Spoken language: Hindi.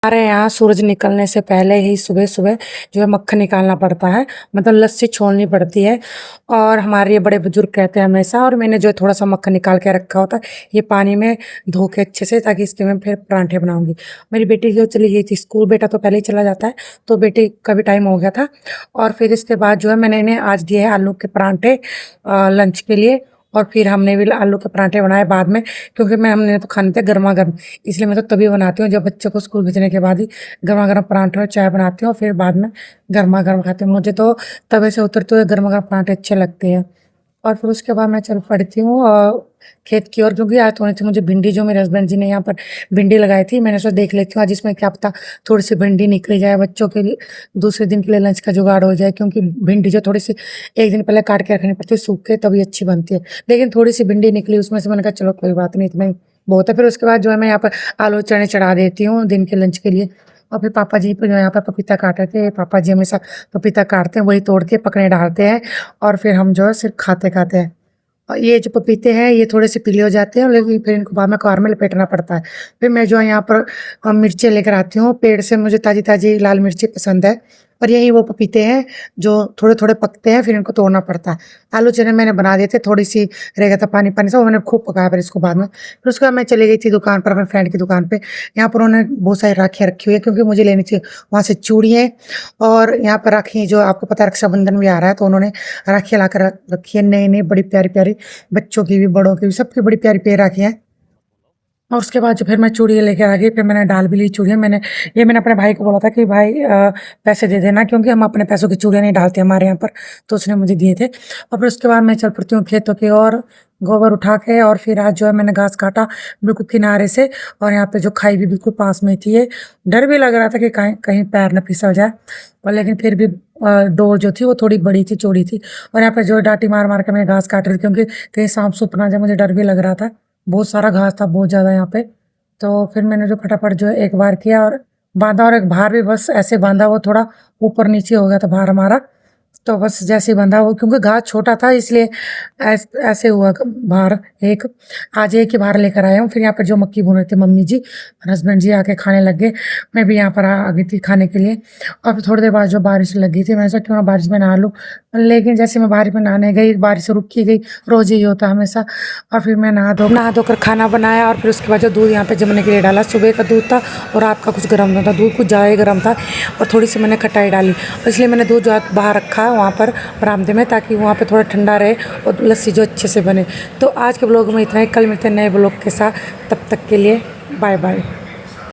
हमारे यहाँ सूरज निकलने से पहले ही सुबह सुबह जो है मक्खन निकालना पड़ता है, मतलब लस्सी छोड़नी पड़ती है। और हमारे ये बड़े बुजुर्ग कहते हैं हमेशा, और मैंने जो है थोड़ा सा मक्खन निकाल के रखा होता है, ये पानी में धो के अच्छे से, ताकि इसके मैं फिर परांठे बनाऊंगी। मेरी बेटी जो चली गई थी स्कूल, बेटा तो पहले ही चला जाता है, तो बेटी का भी टाइम हो गया था। और फिर इसके बाद जो है मैंने इन्हें आज दिए हैं आलू के परांठे लंच के लिए। और फिर हमने भी आलू के परांठे बनाए बाद में, क्योंकि हमने तो खाने थे गर्मा गर्म, इसलिए मैं तो तभी बनाती हूँ जब बच्चों को स्कूल भेजने के बाद ही गर्मा गर्म परांठे और चाय बनाती हूँ, और फिर बाद में गर्मा गर्म खाती हूँ। मुझे तो तवे से उतरते हुए गर्मा गर्म परांठे अच्छे लगते हैं। और फिर उसके बाद मैं चल पड़ती हूँ खेत की ओर, क्योंकि आज थोड़ी सी मुझे भिंडी, जो मेरे हस्बैंड जी ने यहाँ पर भिंडी लगाई थी, मैंने सोचा देख लेती हूँ आज इसमें क्या पता थोड़ी सी भिंडी निकली जाए, बच्चों के लिए दूसरे दिन के लिए लंच का जुगाड़ हो जाए। क्योंकि भिंडी जो थोड़ी सी एक दिन पहले काट के रखनी पड़ती है, सूख के, तभी अच्छी बनती है। लेकिन थोड़ी सी भिंडी निकली उसमें से, मैंने कहा चलो कोई बात नहीं, इतना ही बहुत है। फिर उसके बाद जो है मैं यहाँ पर आलू चने चढ़ा देती हूँ दिन के लंच के लिए। और फिर पापा जी पर जो यहाँ पर पपीता काटे थे, पापा जी हमेशा पपीता काटते हैं, वही तोड़ के पकने डालते हैं, और फिर हम जो है सिर्फ खाते खाते हैं। और ये जो पपीते हैं ये थोड़े से पीले हो जाते हैं, लेकिन फिर इनको बाद में कार में लपेटना पड़ता है। फिर मैं जो है यहाँ पर मिर्चें लेकर आती हूँ पेड़ से, मुझे ताज़ी ताज़ी लाल मिर्ची पसंद है। और यही वो पपीते हैं जो थोड़े थोड़े पकते हैं, फिर इनको तोड़ना पड़ता है। आलू चने मैंने बना दिए थे, थोड़ी सी रह गया था पानी पानी से, वो मैंने खूब पकाया फिर इसको बाद में। फिर उसके बाद मैं चली गई थी दुकान पर, अपने फ्रेंड की दुकान पे। यहाँ पर उन्होंने बहुत सारी राखियाँ रखी हुई है, क्योंकि मुझे लेनी थी वहाँ से चूड़ियाँ। और यहाँ पर राखी, जो आपको पता है रक्षाबंधन भी आ रहा है, तो उन्होंने राखियाँ ला कर रखी है, नई नई बड़ी प्यारी प्यारी, बच्चों की भी बड़ों की भी, सबकी बड़ी प्यारी प्यारी राखियाँ हैं। और उसके बाद जो फिर मैं चूड़ियाँ लेकर आ गई, फिर मैंने डाल भी ली चूड़ियाँ। मैंने अपने भाई को बोला था कि भाई पैसे दे देना, क्योंकि हम अपने पैसों की चूड़ियाँ नहीं डालते हमारे यहाँ पर, तो उसने मुझे दिए थे। और फिर उसके बाद मैं चल पड़ती हूँ खेतों की ओर, गोबर उठा के। और फिर आज जो है मैंने घास काटा बिल्कुल किनारे से, और यहाँ पे जो खाई भी बिल्कुल पास में थी। ये डर भी लग रहा था कि कहीं कहीं पैर न फिसल जाए, और लेकिन फिर भी डोर जो थी वो थोड़ी बड़ी थी, चौड़ी थी। और यहाँ पे जो डांटी मार मार के मैंने घास काट रही थी, क्योंकि कहीं सांप सुप ना जाए, मुझे डर भी लग रहा था। बहुत सारा घास था, बहुत ज़्यादा यहाँ पे। तो फिर मैंने जो फटाफट जो है एक बार किया और बांधा, और एक बाहर भी बस ऐसे बांधा, वो थोड़ा ऊपर नीचे हो गया था बाहर हमारा। तो बस जैसे ही बंधा वो, क्योंकि घास छोटा था इसलिए ऐसे हुआ बाहर। एक आज एक ही बाहर लेकर आया हूँ। फिर यहाँ पर जो मक्की भून रहे थे मम्मी जी और हस्बैंड जी आके खाने लग गए, मैं भी यहाँ पर आ गई थी खाने के लिए। और फिर थोड़ी देर बाद जो बारिश लग गई थी, मैंने सोचा क्यों ना बारिश में नहा लूँ। लेकिन जैसे मैं बारिश में नहाने गई, बारिश रुक ही गई, रोज़ ही होता हमेशा। और फिर मैं नहा धोकर खाना बनाया, और फिर उसके बाद जो दूध यहाँ पे जमने के लिए डाला, सुबह का दूध था और रात का कुछ गर्म था, दूध कुछ ज़्यादा ही गर्म था, और थोड़ी सी मैंने खटाई डाली, इसलिए मैंने दूध जो बाहर रखा वहाँ पर बरामदे में, ताकि वहाँ पे थोड़ा ठंडा रहे और लस्सी जो अच्छे से बने। तो आज के ब्लॉग में इतना ही, कल मिलते हैं नए ब्लॉग के साथ, तब तक के लिए बाय बाय।